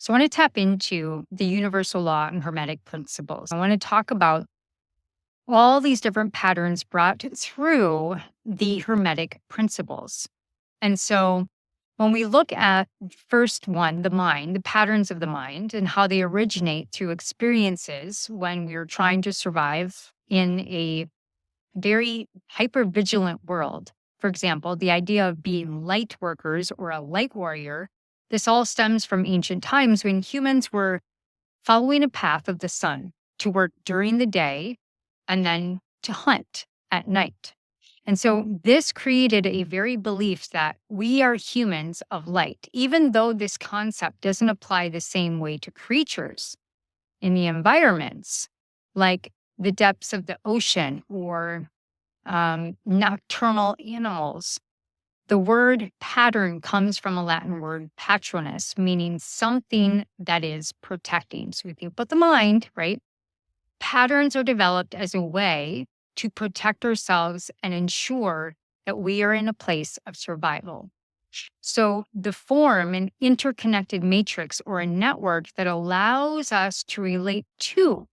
So I want to tap into the universal law and hermetic principles. I want to talk about all these different patterns brought through the hermetic principles. And so when we look at first one, the mind, the patterns of the mind and how they originate through experiences when we're trying to survive in a very hyper-vigilant world. For example, the idea of being light workers or a light warrior, this all stems from ancient times when humans were following a path of the sun to work during the day and then to hunt at night. And so this created a very belief that we are humans of light, even though this concept doesn't apply the same way to creatures in the environments, like the depths of the ocean or nocturnal animals. The word pattern comes from a Latin word patronus, meaning something that is protecting. So we think about the mind, right? Patterns are developed as a way to protect ourselves and ensure that we are in a place of survival. So the form an interconnected matrix or a network that allows us to relate to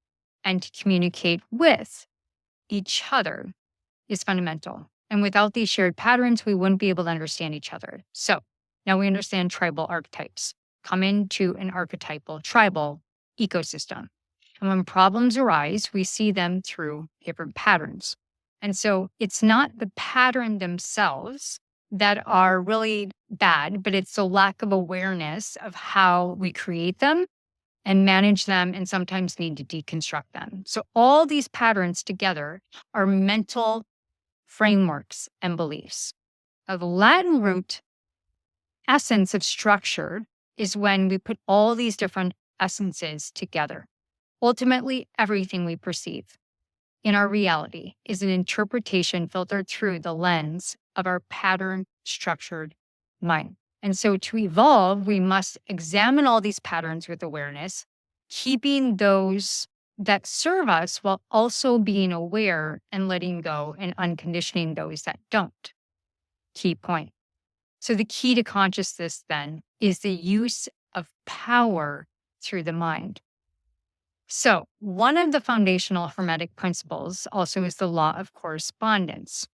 and to communicate with each other is fundamental. And without these shared patterns, we wouldn't be able to understand each other. So now we understand tribal archetypes. Come into an archetypal tribal ecosystem. And when problems arise, we see them through different patterns. And so it's not the pattern themselves that are really bad, but it's the lack of awareness of how we create them and manage them and sometimes need to deconstruct them. So all these patterns together are mental frameworks and beliefs. Now, the Latin root essence of structure is when we put all these different essences together. Ultimately, everything we perceive in our reality is an interpretation filtered through the lens of our pattern-structured mind. And so to evolve, we must examine all these patterns with awareness, keeping those that serve us while also being aware and letting go and unconditioning those that don't. Key point. So the key to consciousness then is the use of power through the mind. So one of the foundational hermetic principles also is the law of correspondence.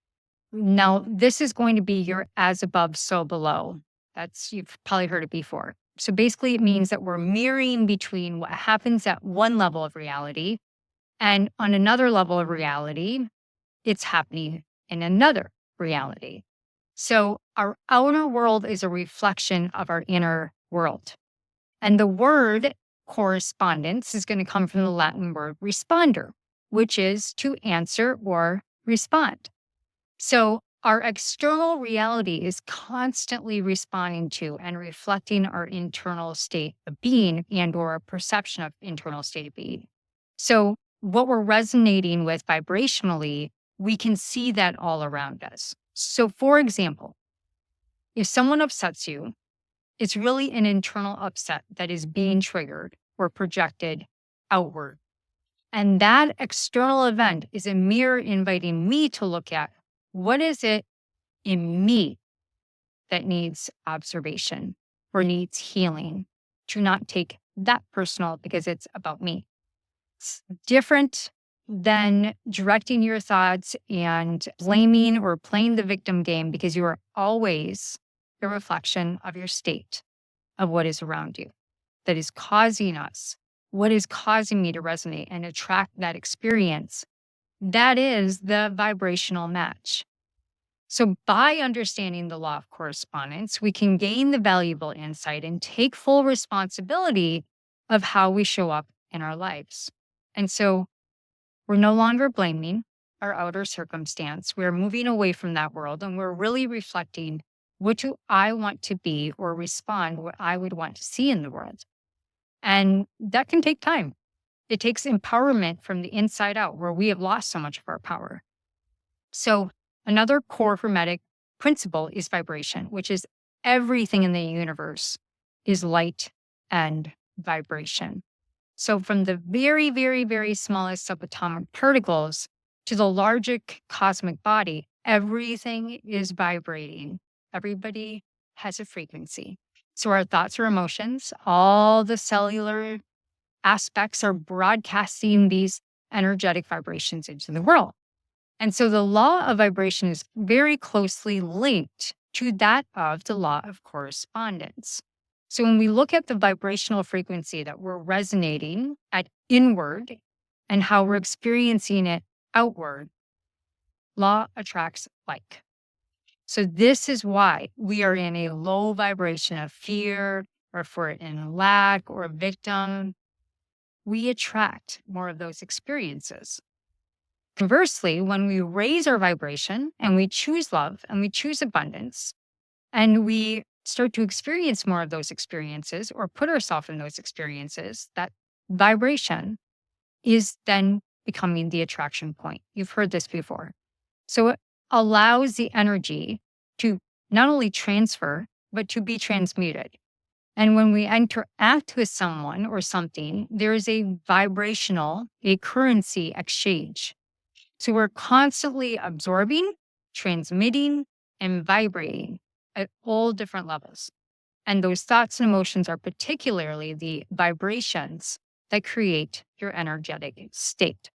Now, this is going to be your as above, so below. You've probably heard it before. So basically, it means that we're mirroring between what happens at one level of reality and on another level of reality, it's happening in another reality. So our outer world is a reflection of our inner world. And the word correspondence is going to come from the Latin word responder, which is to answer or respond. So our external reality is constantly responding to and reflecting our internal state of being and or a perception of internal state of being. So what we're resonating with vibrationally, we can see that all around us. So for example, if someone upsets you, it's really an internal upset that is being triggered or projected outward. And that external event is a mirror inviting me to look at what is it in me that needs observation or needs healing, to not take that personal because it's about me. It's different than directing your thoughts and blaming or playing the victim game because you are always a reflection of your state of what is around you that is causing us, what is causing me to resonate and attract that experience. That is the vibrational match. So by understanding the law of correspondence, we can gain the valuable insight and take full responsibility of how we show up in our lives. And so we're no longer blaming our outer circumstance. We're moving away from that world and we're really reflecting, what do I want to be or respond what I would want to see in the world? And that can take time. It takes empowerment from the inside out where we have lost so much of our power. So another core hermetic principle is vibration, which is everything in the universe is light and vibration. So from the very, very, very smallest subatomic particles to the larger cosmic body, everything is vibrating. Everybody has a frequency. So our thoughts or emotions, all the cellular aspects are broadcasting these energetic vibrations into the world. And so the law of vibration is very closely linked to that of the law of correspondence. So when we look at the vibrational frequency that we're resonating at inward and how we're experiencing it outward, law attracts like. So this is why we are in a low vibration of fear, or if we're in lack or a victim, we attract more of those experiences. Conversely, when we raise our vibration and we choose love and we choose abundance and we start to experience more of those experiences or put ourselves in those experiences, that vibration is then becoming the attraction point. You've heard this before. So it allows the energy to not only transfer, but to be transmuted. And when we interact with someone or something, there is a vibrational, a currency exchange. So we're constantly absorbing, transmitting, and vibrating at all different levels. And those thoughts and emotions are particularly the vibrations that create your energetic state.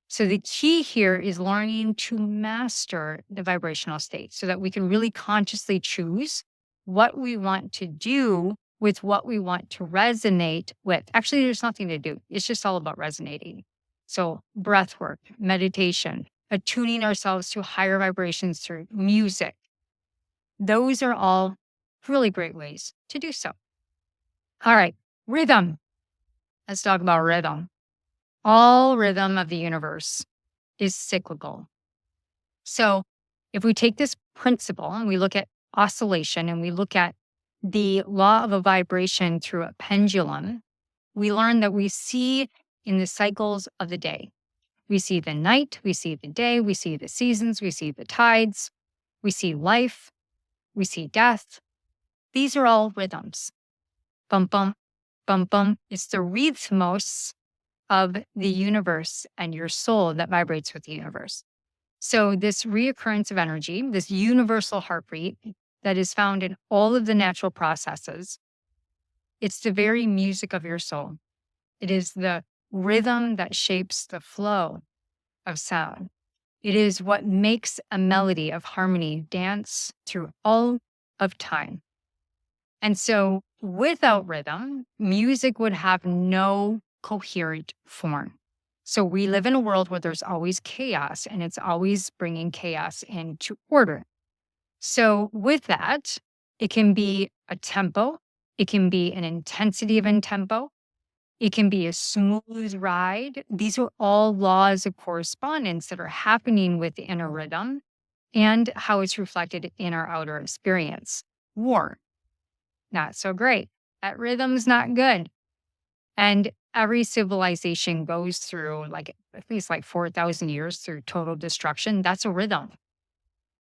So the key here is learning to master the vibrational state so that we can really consciously choose what we want to do with what we want to resonate with. Actually, there's nothing to do. It's just all about resonating. So breath work, meditation, attuning ourselves to higher vibrations through music. Those are all really great ways to do so. All right, rhythm. Let's talk about rhythm. All rhythm of the universe is cyclical. So if we take this principle and we look at oscillation and we look at the law of a vibration through a pendulum, we learn that we see in the cycles of the day. We see the night, we see the day, we see the seasons, we see the tides, we see life, we see death. These are all rhythms. Bum, bum, bum, bum. It's the rhythmos of the universe and your soul that vibrates with the universe. So this reoccurrence of energy, this universal heartbeat that is found in all of the natural processes, it's the very music of your soul. It is the rhythm that shapes the flow of sound. It is what makes a melody of harmony dance through all of time. And so without rhythm, music would have no coherent form. So we live in a world where there's always chaos and it's always bringing chaos into order. So with that, it can be a tempo, it can be an intensity of a tempo, it can be a smooth ride. These are all laws of correspondence that are happening within a rhythm and how it's reflected in our outer experience. War, not so great. That rhythm's not good. And every civilization goes through at least 4,000 years through total destruction. That's a rhythm.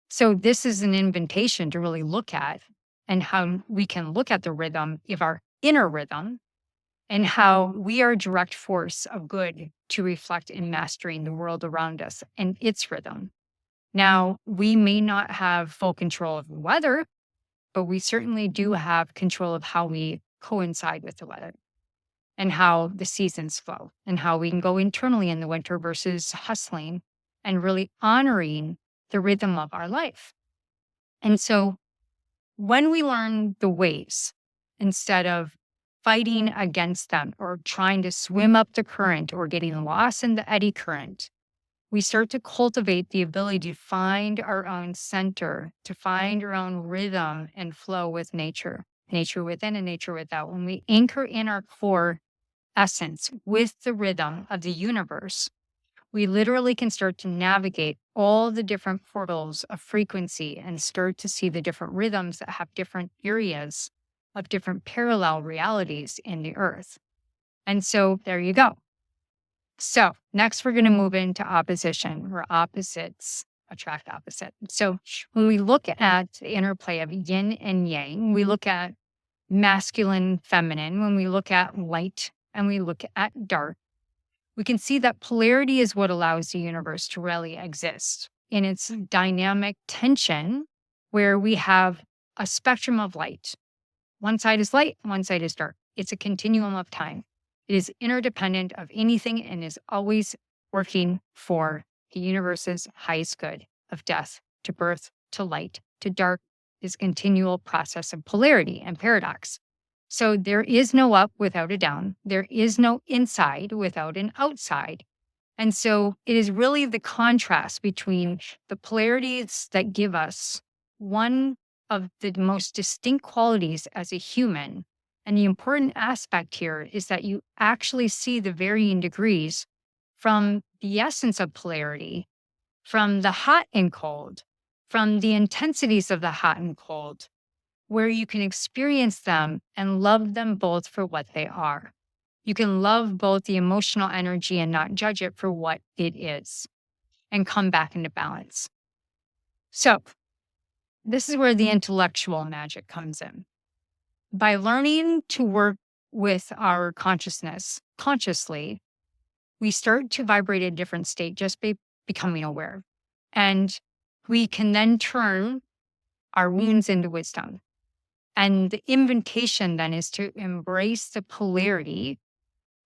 So this is an invitation to really look at and how we can look at the rhythm of our inner rhythm and how we are a direct force of good to reflect in mastering the world around us and its rhythm. Now, we may not have full control of the weather, but we certainly do have control of how we coincide with the weather and how the seasons flow and how we can go internally in the winter versus hustling and really honoring the rhythm of our life. And so when we learn the ways instead of fighting against them or trying to swim up the current or getting lost in the eddy current, we start to cultivate the ability to find our own center, to find our own rhythm and flow with nature within and nature without. When we anchor in our core essence with the rhythm of the universe, we literally can start to navigate all the different portals of frequency and start to see the different rhythms that have different areas of different parallel realities in the earth. And so there you go. So next we're going to move into opposition, where opposites attract opposite. So when we look at the interplay of yin and yang, we look at masculine, feminine, when we look at light and we look at dark, we can see that polarity is what allows the universe to really exist in its dynamic tension, where we have a spectrum of light. One side is light, one side is dark. It's a continuum of time. It is interdependent of anything and is always working for the universe's highest good, of death to birth to light to dark, this continual process of polarity and paradox. So there is no up without a down. There is no inside without an outside. And so it is really the contrast between the polarities that give us one of the most distinct qualities as a human. And the important aspect here is that you actually see the varying degrees from the essence of polarity, from the hot and cold, from the intensities of the hot and cold, where you can experience them and love them both for what they are. You can love both the emotional energy and not judge it for what it is and come back into balance. So, this is where the intellectual magic comes in. By learning to work with our consciousness consciously, we start to vibrate at a different state just by becoming aware. And we can then turn our wounds into wisdom. And the invitation then is to embrace the polarity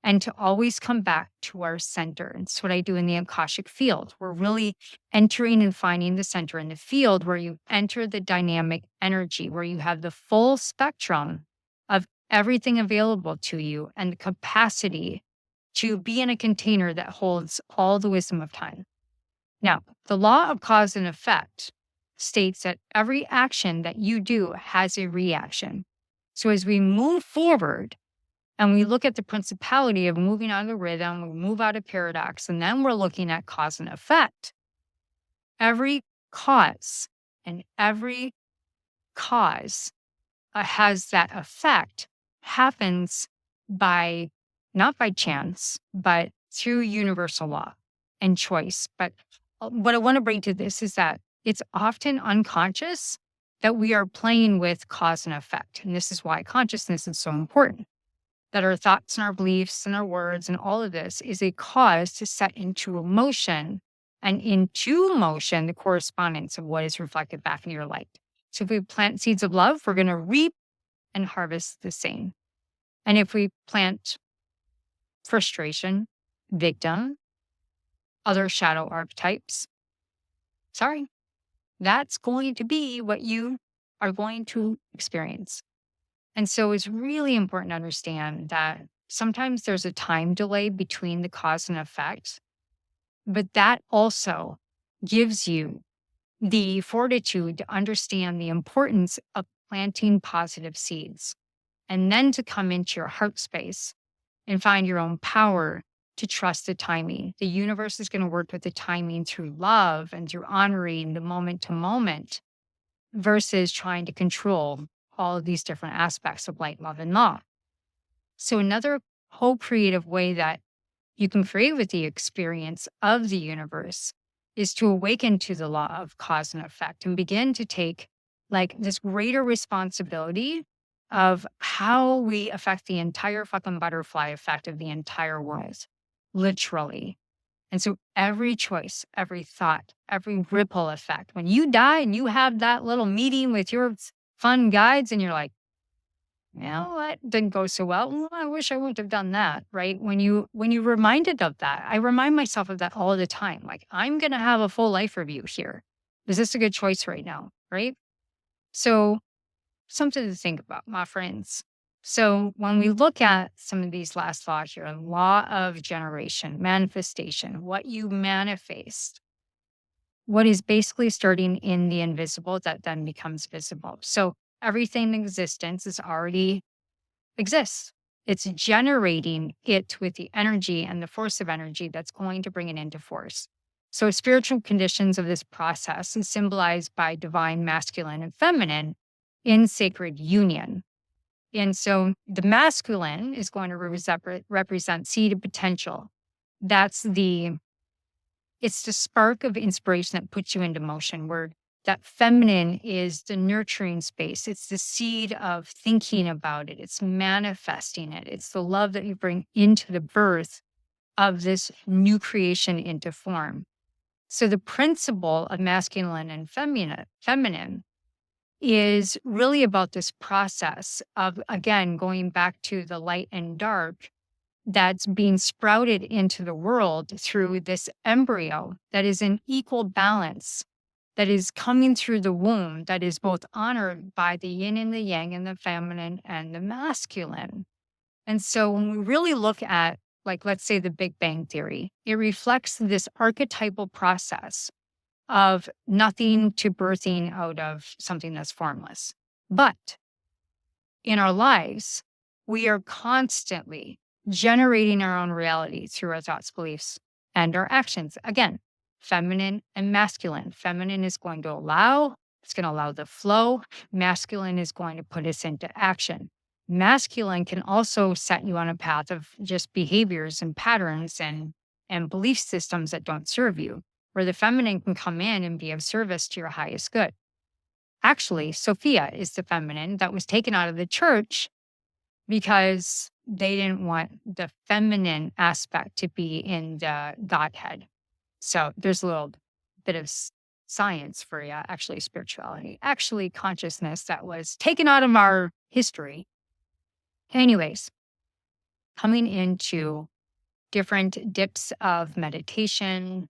and to always come back to our center. It's what I do in the Akashic field. We're really entering and finding the center in the field where you enter the dynamic energy, where you have the full spectrum of everything available to you and the capacity to be in a container that holds all the wisdom of time. Now, the law of cause and effect states that every action that you do has a reaction. So as we move forward, and we look at the principality of moving out of the rhythm, we move out of paradox, and then we're looking at cause and effect. Every cause and every cause has that effect happens by, not by chance, but through universal law and choice. But what I want to bring to this is that it's often unconscious that we are playing with cause and effect. And this is why consciousness is so important. That our thoughts and our beliefs and our words and all of this is a cause to set into motion and into motion the correspondence of what is reflected back into your light. So if we plant seeds of love, we're going to reap and harvest the same. And if we plant frustration, victim, other shadow archetypes, sorry, that's going to be what you are going to experience. And so it's really important to understand that sometimes there's a time delay between the cause and effect, but that also gives you the fortitude to understand the importance of planting positive seeds and then to come into your heart space and find your own power to trust the timing. The universe is going to work with the timing through love and through honoring the moment to moment versus trying to control all of these different aspects of light, love, and law. So another whole creative way that you can create with the experience of the universe is to awaken to the law of cause and effect and begin to take like this greater responsibility of how we affect the entire fucking butterfly effect of the entire world, literally. And so every choice, every thought, every ripple effect, when you die and you have that little meeting with your fun guides and you're like, well, that didn't go so well. Well, I wish I wouldn't have done that, right? When you reminded of that, I remind myself of that all the time. Like, I'm going to have a full life review here. Is this a good choice right now, right? So something to think about, my friends. So when we look at some of these last laws here, law of generation, manifestation, what you manifest, what is basically starting in the invisible that then becomes visible. So everything in existence is already exists. It's generating it with the energy and the force of energy that's going to bring it into force. So spiritual conditions of this process is symbolized by divine masculine and feminine in sacred union. And so the masculine is going to represent seed potential. It's the spark of inspiration that puts you into motion, where that feminine is the nurturing space. It's the seed of thinking about it. It's manifesting it. It's the love that you bring into the birth of this new creation into form. So the principle of masculine and feminine is really about this process of, again, going back to the light and dark that's being sprouted into the world through this embryo that is in equal balance, that is coming through the womb, that is both honored by the yin and the yang and the feminine and the masculine. And so when we really look at, like, let's say the Big Bang Theory, it reflects this archetypal process of nothing to birthing out of something that's formless. But in our lives, we are constantly generating our own reality through our thoughts, beliefs, and our actions. Again, feminine and masculine. Feminine is going to allow, it's going to allow the flow. Masculine is going to put us into action. Masculine can also set you on a path of just behaviors and patterns and belief systems that don't serve you, where the feminine can come in and be of service to your highest good. Actually, Sophia is the feminine that was taken out of the church because they didn't want the feminine aspect to be in the Godhead. So there's a little bit of science for you, actually spirituality, actually consciousness that was taken out of our history. Anyways, coming into different dips of meditation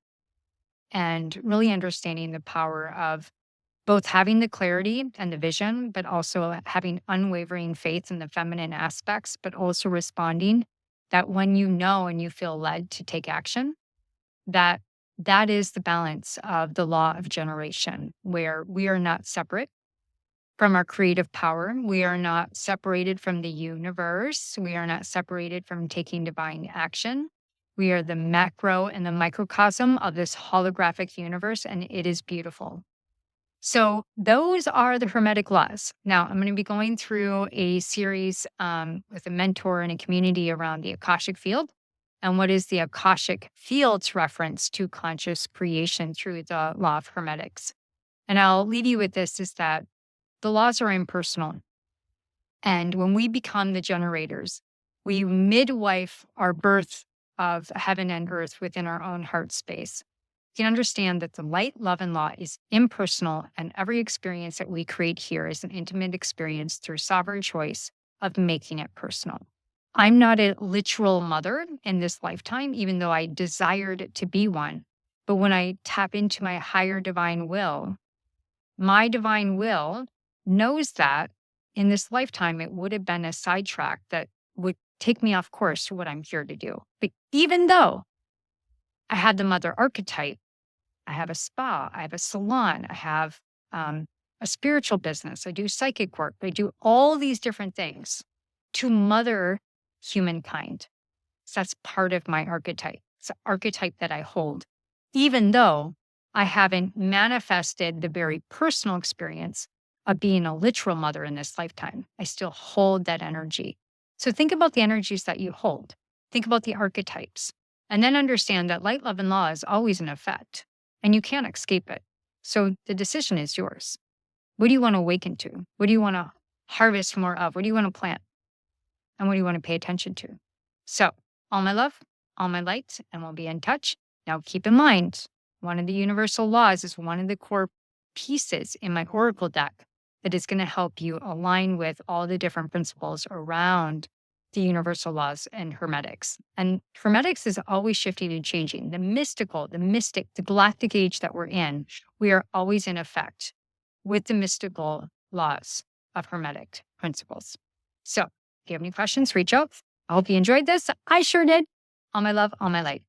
and really understanding the power of both having the clarity and the vision, but also having unwavering faith in the feminine aspects, but also responding that when you know and you feel led to take action, that is the balance of the law of generation, where we are not separate from our creative power. We are not separated from the universe. We are not separated from taking divine action. We are the macro and the microcosm of this holographic universe, and it is beautiful. So those are the Hermetic laws. Now, I'm going to be going through a series with a mentor and a community around the Akashic field. And what is the Akashic field's reference to conscious creation through the law of Hermetics? And I'll leave you with this, is that the laws are impersonal. And when we become the generators, we midwife our birth of heaven and earth within our own heart space. You can understand that the light, love, and law is impersonal, and every experience that we create here is an intimate experience through sovereign choice of making it personal. I'm not a literal mother in this lifetime, even though I desired to be one. But when I tap into my higher divine will, my divine will knows that in this lifetime, it would have been a sidetrack that would take me off course to what I'm here to do. But even though I had the mother archetype, I have a spa, I have a salon, I have a spiritual business, I do psychic work, I do all these different things to mother humankind. So that's part of my archetype. It's an archetype that I hold, even though I haven't manifested the very personal experience of being a literal mother in this lifetime. I still hold that energy. So think about the energies that you hold. Think about the archetypes. And then understand that light, love, and law is always in effect, and you can't escape it. So the decision is yours. What do you want to awaken to? What do you want to harvest more of? What do you want to plant? And what do you want to pay attention to? So all my love, all my light, and we'll be in touch. Now keep in mind, one of the universal laws is one of the core pieces in my Oracle deck that is going to help you align with all the different principles around the universal laws and Hermetics. And Hermetics is always shifting and changing. The mystical, the mystic, the galactic age that we're in, we are always in effect with the mystical laws of Hermetic principles. So if you have any questions, reach out. I hope you enjoyed this. I sure did. All my love, all my light.